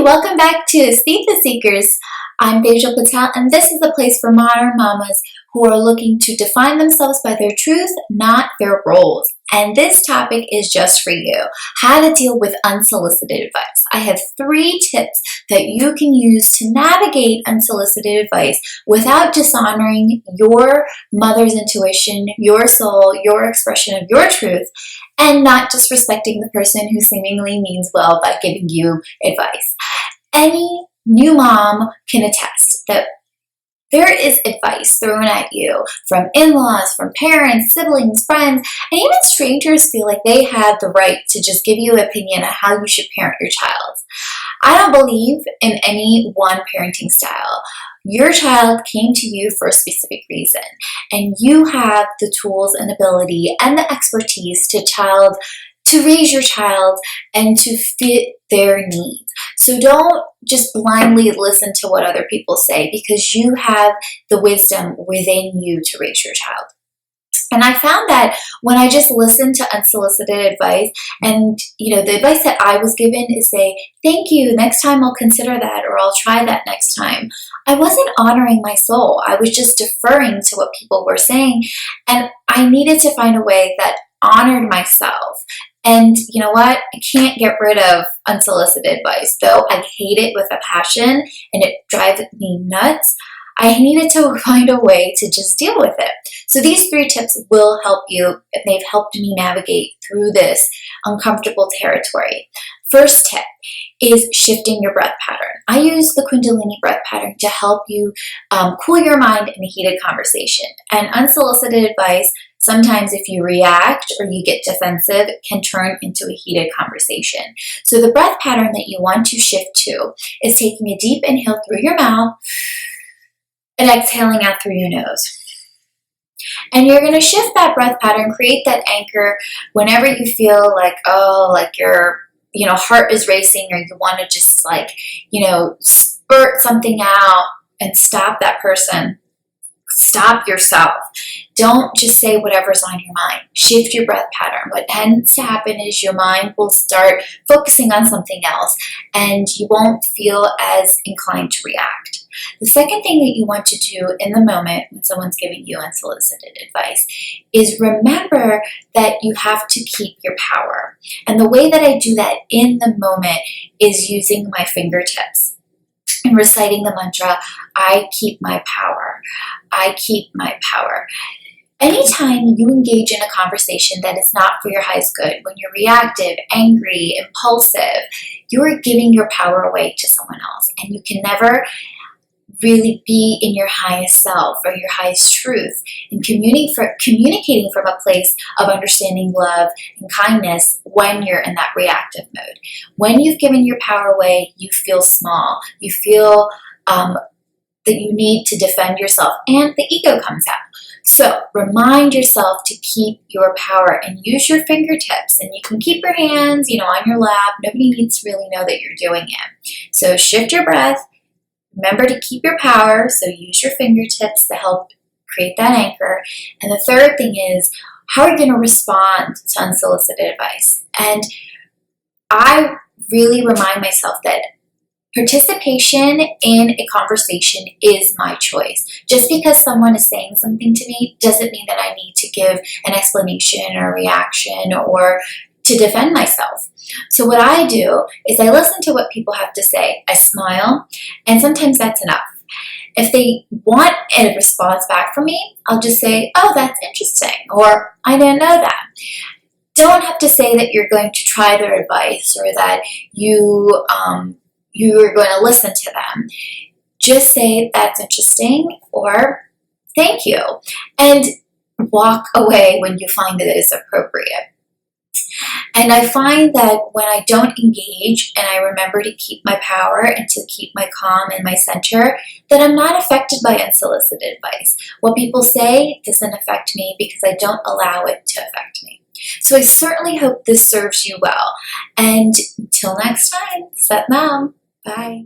welcome back to Seek the Seekers. I'm Tejal Patel, and this is the place for modern mamas who are looking to define themselves by their truth, not their roles. And this topic is just for you: how to deal with unsolicited advice. I have 3 tips that you can use to navigate unsolicited advice without dishonoring your mother's intuition, your soul, your expression of your truth, and not disrespecting the person who seemingly means well by giving you advice. Any new mom can attest that there is advice thrown at you from in-laws, from parents, siblings, friends, and even strangers feel like they have the right to just give you an opinion on how you should parent your child. I don't believe in any one parenting style. Your child came to you for a specific reason, and you have the tools and ability and the expertise to raise your child and to fit their needs. So don't just blindly listen to what other people say, because you have the wisdom within you to raise your child. And I found that when I just listened to unsolicited advice, and the advice that I was given is say, thank you, next time I'll consider that, or I'll try that next time. I wasn't honoring my soul. I was just deferring to what people were saying. And I needed to find a way that honored myself. And you know what? I can't get rid of unsolicited advice, though I hate it with a passion and it drives me nuts. I needed to find a way to just deal with it. So these 3 tips will help you, and they've helped me navigate through this uncomfortable territory. First tip is shifting your breath pattern. I use the Kundalini breath pattern to help you cool your mind in a heated conversation. And unsolicited advice, sometimes if you react or you get defensive, can turn into a heated conversation. So the breath pattern that you want to shift to is taking a deep inhale through your mouth and exhaling out through your nose. And you're going to shift that breath pattern, create that anchor whenever you feel like, like your heart is racing, or you want to just spurt something out and stop that person. Stop yourself. Don't just say whatever's on your mind. Shift your breath pattern. What tends to happen is your mind will start focusing on something else, and you won't feel as inclined to react. The second thing that you want to do in the moment when someone's giving you unsolicited advice is remember that you have to keep your power. And the way that I do that in the moment is using my fingertips and reciting the mantra, I keep my power. I keep my power. Anytime you engage in a conversation that is not for your highest good, when you're reactive, angry, impulsive, you're giving your power away to someone else. And you can never really be in your highest self or your highest truth and communicating from a place of understanding, love, and kindness when you're in that reactive mode. When you've given your power away, you feel small. You feel that you need to defend yourself, and the ego comes out. So remind yourself to keep your power and use your fingertips. And you can keep your hands, on your lap. Nobody needs to really know that you're doing it. So shift your breath. Remember to keep your power, so use your fingertips to help create that anchor. And the third thing is, how are you going to respond to unsolicited advice? And I really remind myself that participation in a conversation is my choice. Just because someone is saying something to me doesn't mean that I need to give an explanation or reaction or to defend myself. So what I do is I listen to what people have to say. I smile, and sometimes that's enough. If they want a response back from me, I'll just say, oh, that's interesting, or I didn't know that. Don't have to say that you're going to try their advice or that you're going to listen to them. Just say, that's interesting, or thank you, and walk away when you find that it is appropriate. And I find that when I don't engage and I remember to keep my power and to keep my calm and my center, that I'm not affected by unsolicited advice. What people say doesn't affect me because I don't allow it to affect me. So I certainly hope this serves you well. And until next time, Sat Nam. Bye.